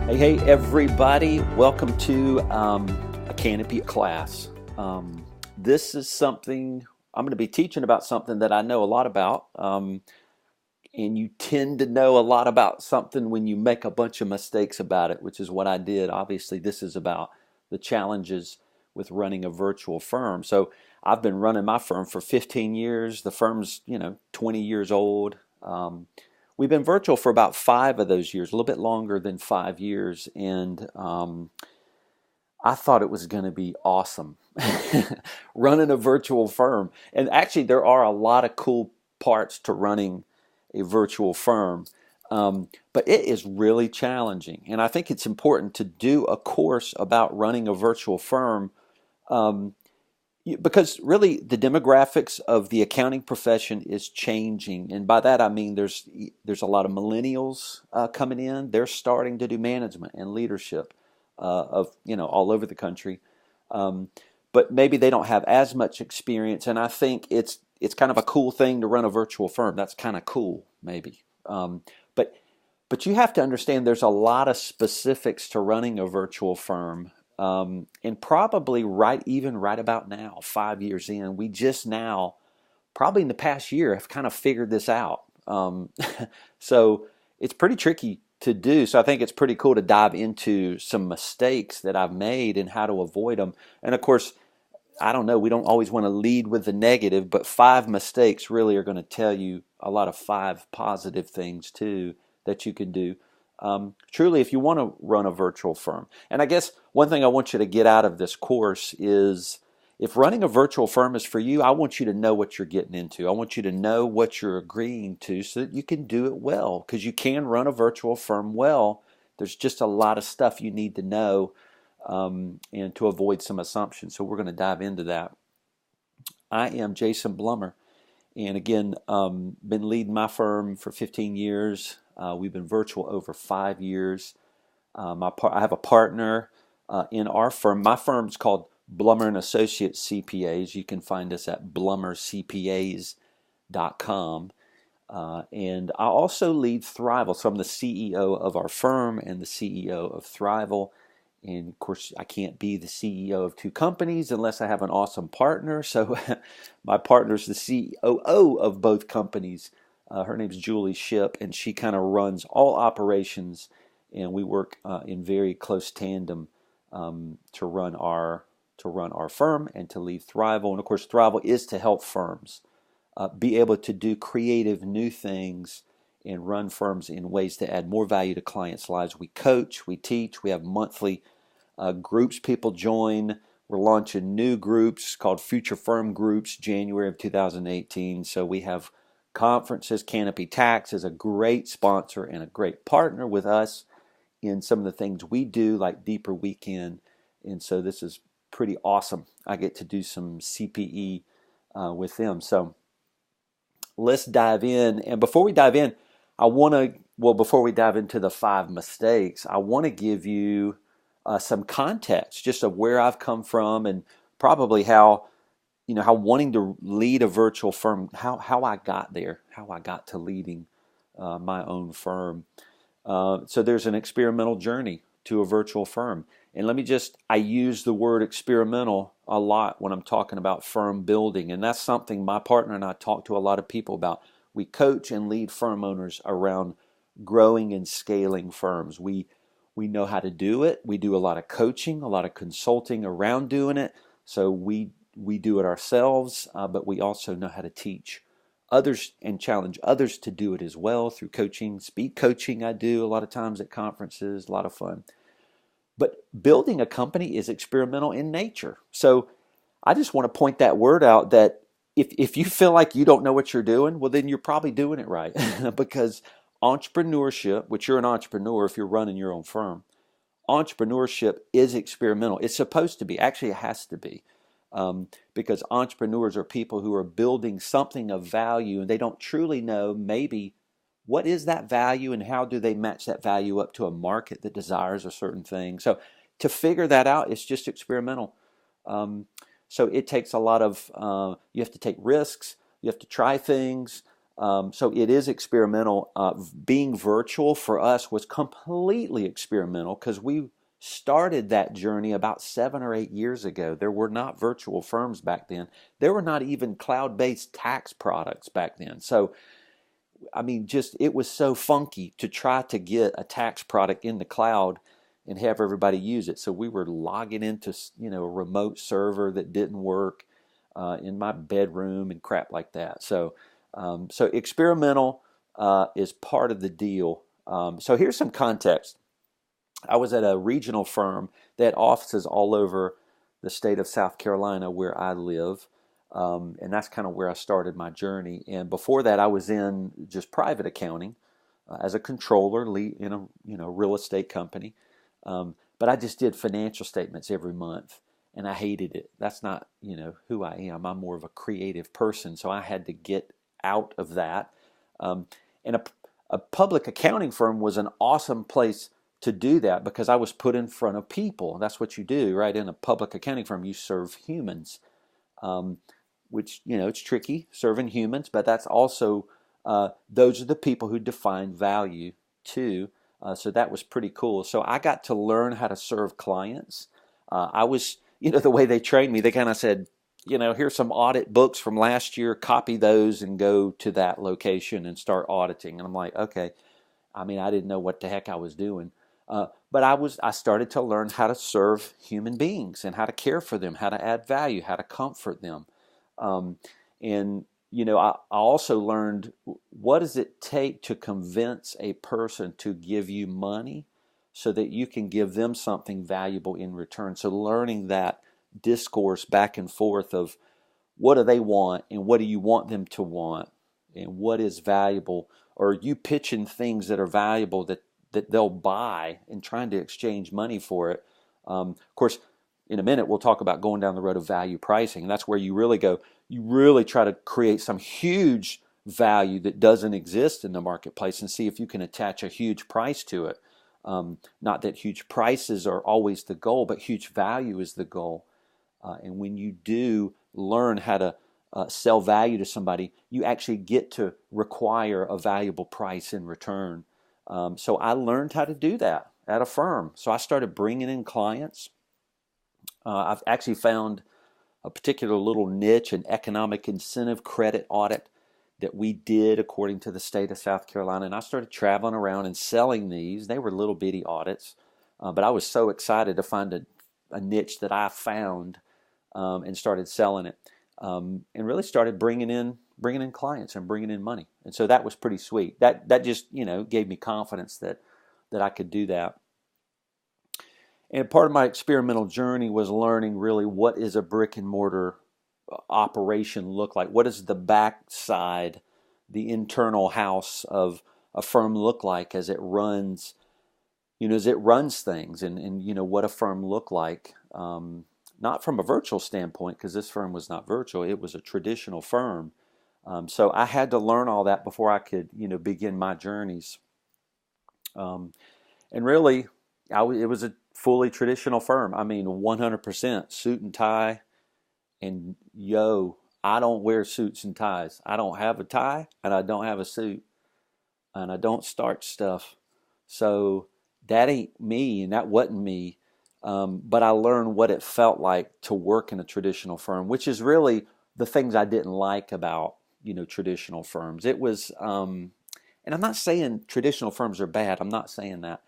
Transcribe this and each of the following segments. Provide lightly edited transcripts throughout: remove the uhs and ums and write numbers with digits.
Hey, everybody. Welcome to a Canopy class. This is something, I'm going to be teaching about something that I know a lot about. And you tend to know a lot about something when you make a bunch of mistakes about it, which is what I did. Obviously, this is about the challenges with running a virtual firm. So I've been running my firm for 15 years. The firm's, 20 years old. We've been virtual for about 5 of those years, a little bit longer than 5 years, and I thought it was going to be awesome running a virtual firm. And actually, there are a lot of cool parts to running a virtual firm, but it is really challenging. And I think it's important to do a course about running a virtual firm. Because really the demographics of the accounting profession is changing, and by that I mean there's a lot of millennials coming in. They're starting to do management and leadership of all over the country, but maybe they don't have as much experience. And I think it's kind of a cool thing to run a virtual firm. That's kind of cool, maybe. But you have to understand there's a lot of specifics to running a virtual firm. And probably even right about now, 5 years in, we just now, probably in the past year, have kind of figured this out. So it's pretty tricky to do. So I think it's pretty cool to dive into some mistakes that I've made and how to avoid them. And of course, I don't know, we don't always want to lead with the negative, but 5 mistakes really are going to tell you a lot of 5 positive things too that you can do. Truly, if you want to run a virtual firm. And I guess one thing I want you to get out of this course is if running a virtual firm is for you, I want you to know what you're getting into. I want you to know what you're agreeing to so that you can do it well, because you can run a virtual firm well. There's just a lot of stuff you need to know and to avoid some assumptions. So we're going to dive into that. I am Jason Blumer. And again, been leading my firm for 15 years. We've been virtual over 5 years. I have a partner in our firm. My firm's called Blumer and Associates CPAs. You can find us at BlumerCPAs.com. And I also lead Thrival. So I'm the CEO of our firm and the CEO of Thrival. And of course, I can't be the CEO of 2 companies unless I have an awesome partner. So my partner's the COO of both companies. Her name's Julie Ship, and she kind of runs all operations, and we work in very close tandem to run our firm and to lead Thrival. And of course, Thrival is to help firms be able to do creative new things and run firms in ways to add more value to clients' lives. We coach, we teach, we have monthly groups people join. We're launching new groups called Future Firm Groups, January of 2018. So we have conferences. Canopy Tax is a great sponsor and a great partner with us in some of the things we do, like Deeper Weekend. And so this is pretty awesome. I get to do some CPE with them. So let's dive in. And before we dive in, before we dive into the 5 mistakes, I want to give you some context just of where I've come from and probably how wanting to lead a virtual firm, how I got there, how I got to leading my own firm. So there's an experimental journey to a virtual firm. And I use the word experimental a lot when I'm talking about firm building. And that's something my partner and I talk to a lot of people about. We coach and lead firm owners around growing and scaling firms. We know how to do it. We do a lot of coaching, a lot of consulting around doing it. So we do it ourselves, but we also know how to teach others and challenge others to do it as well through coaching. Speed coaching I do a lot of times at conferences, a lot of fun. But building a company is experimental in nature. So I just want to point that word out that if you feel like you don't know what you're doing, well, then you're probably doing it right. Because entrepreneurship, which you're an entrepreneur if you're running your own firm, entrepreneurship is experimental. It's supposed to be. Actually, it has to be. Because entrepreneurs are people who are building something of value and they don't truly know maybe what is that value and how do they match that value up to a market that desires a certain thing. So to figure that out, it's just experimental. So it takes a lot of, you have to take risks, you have to try things, So it is experimental. Being virtual for us was completely experimental because we started that journey about 7 or 8 years ago. There were not virtual firms back then. There were not even cloud-based tax products back then. So, I mean, just it was so funky to try to get a tax product in the cloud and have everybody use it. So we were logging into, a remote server that didn't work in my bedroom and crap like that. So experimental is part of the deal. So here's some context. I was at a regional firm that had offices all over the state of South Carolina where I live. And that's kind of where I started my journey. And before that, I was in just private accounting as a controller in a real estate company. But I just did financial statements every month, and I hated it. That's not who I am. I'm more of a creative person, so I had to get out of that. And a public accounting firm was an awesome place to do that because I was put in front of people. That's what you do, right? In a public accounting firm, you serve humans. Which, it's tricky serving humans, but that's also, those are the people who define value too. So that was pretty cool. So I got to learn how to serve clients. I was, the way they trained me, they kind of said, here's some audit books from last year, copy those and go to that location and start auditing. And I'm like, okay. I mean, I didn't know what the heck I was doing. But I started to learn how to serve human beings and how to care for them, how to add value, how to comfort them. And I also learned, what does it take to convince a person to give you money so that you can give them something valuable in return. So learning that discourse back and forth of what do they want and what do you want them to want and what is valuable, or you pitching things that are valuable that they'll buy and trying to exchange money for it. Of course, in a minute, we'll talk about going down the road of value pricing. And that's where you really try to create some huge value that doesn't exist in the marketplace and see if you can attach a huge price to it. Not that huge prices are always the goal, but huge value is the goal. And when you do learn how to sell value to somebody, you actually get to require a valuable price in return. So I learned how to do that at a firm. So I started bringing in clients. I've actually found a particular little niche, an economic incentive credit audit that we did according to the state of South Carolina. And I started traveling around and selling these. They were little bitty audits, but I was so excited to find a niche that I found and started selling it, and really started bringing in clients and bringing in money. And so that was pretty sweet. That just gave me confidence that I could do that. And part of my experimental journey was learning really what is a brick and mortar operation look like. What does the backside, the internal house of a firm look like as it runs, things, and what a firm look like. Not from a virtual standpoint, because this firm was not virtual. It was a traditional firm. So I had to learn all that before I could, begin my journeys. And really, it was a fully traditional firm. I mean, 100% suit and tie. And I don't wear suits and ties. I don't have a tie and I don't have a suit and I don't start stuff. So that ain't me and that wasn't me. But I learned what it felt like to work in a traditional firm, which is really the things I didn't like about, traditional firms. It was, and I'm not saying traditional firms are bad. I'm not saying that.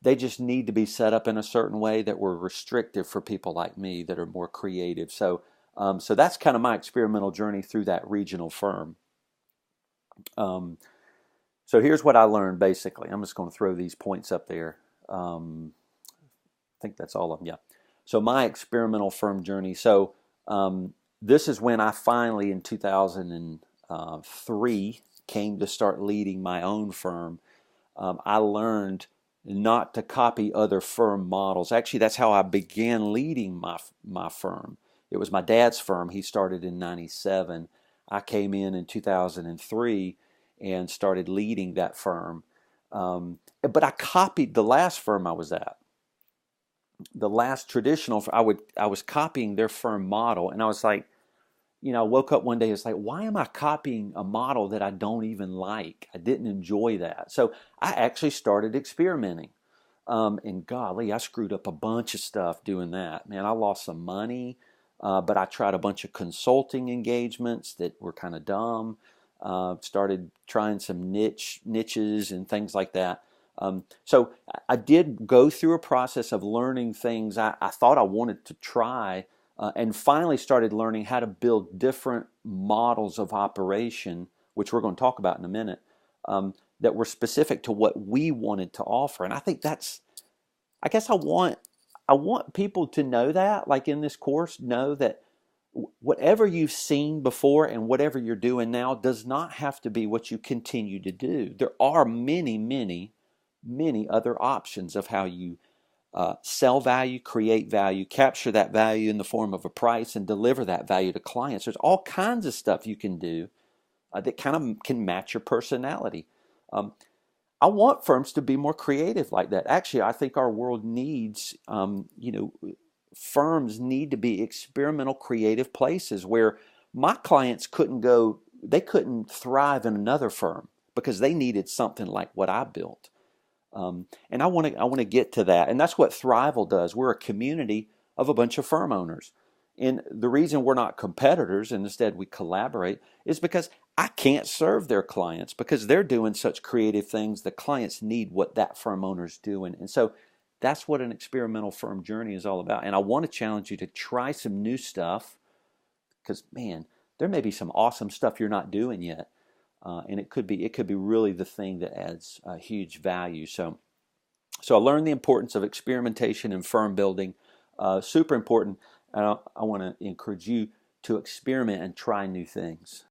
They just need to be set up in a certain way that were restrictive for people like me that are more creative. So that's kind of my experimental journey through that regional firm. So here's what I learned basically. I'm just going to throw these points up there. I think that's all of them. Yeah. So my experimental firm journey. So this is when I finally, in 2003, came to start leading my own firm. I learned not to copy other firm models. Actually, that's how I began leading my firm. It was my dad's firm. He started in 97. I came in 2003 and started leading that firm. But I copied the last firm I was at. The last traditional, I was copying their firm model, and I was like, I woke up one day, it's like, why am I copying a model that I don't even like? I didn't enjoy that. So I actually started experimenting. And golly, I screwed up a bunch of stuff doing that. Man, I lost some money, but I tried a bunch of consulting engagements that were kind of dumb. Started trying some niches and things like that. So I did go through a process of learning things I thought I wanted to try, and finally started learning how to build different models of operation, which we're going to talk about in a minute, that were specific to what we wanted to offer. And I think I guess I want people to know that, like in this course, know that whatever you've seen before and whatever you're doing now does not have to be what you continue to do. There are many, many, many other options of how you sell value, create value, capture that value in the form of a price, and deliver that value to clients. There's all kinds of stuff you can do that kind of can match your personality. Um, I want firms to be more creative like that. Actually, I think our world needs, firms need to be experimental, creative places where my clients they couldn't thrive in another firm because they needed something like what I built. And I want to get to that, and that's what Thrival does. We're a community of a bunch of firm owners, and the reason we're not competitors and instead we collaborate is because I can't serve their clients because they're doing such creative things. The clients need what that firm owner's doing, and so that's what an experimental firm journey is all about. And I want to challenge you to try some new stuff because man, there may be some awesome stuff you're not doing yet. And it could be really the thing that adds huge value. So I learned the importance of experimentation and firm building, super important. And I want to encourage you to experiment and try new things.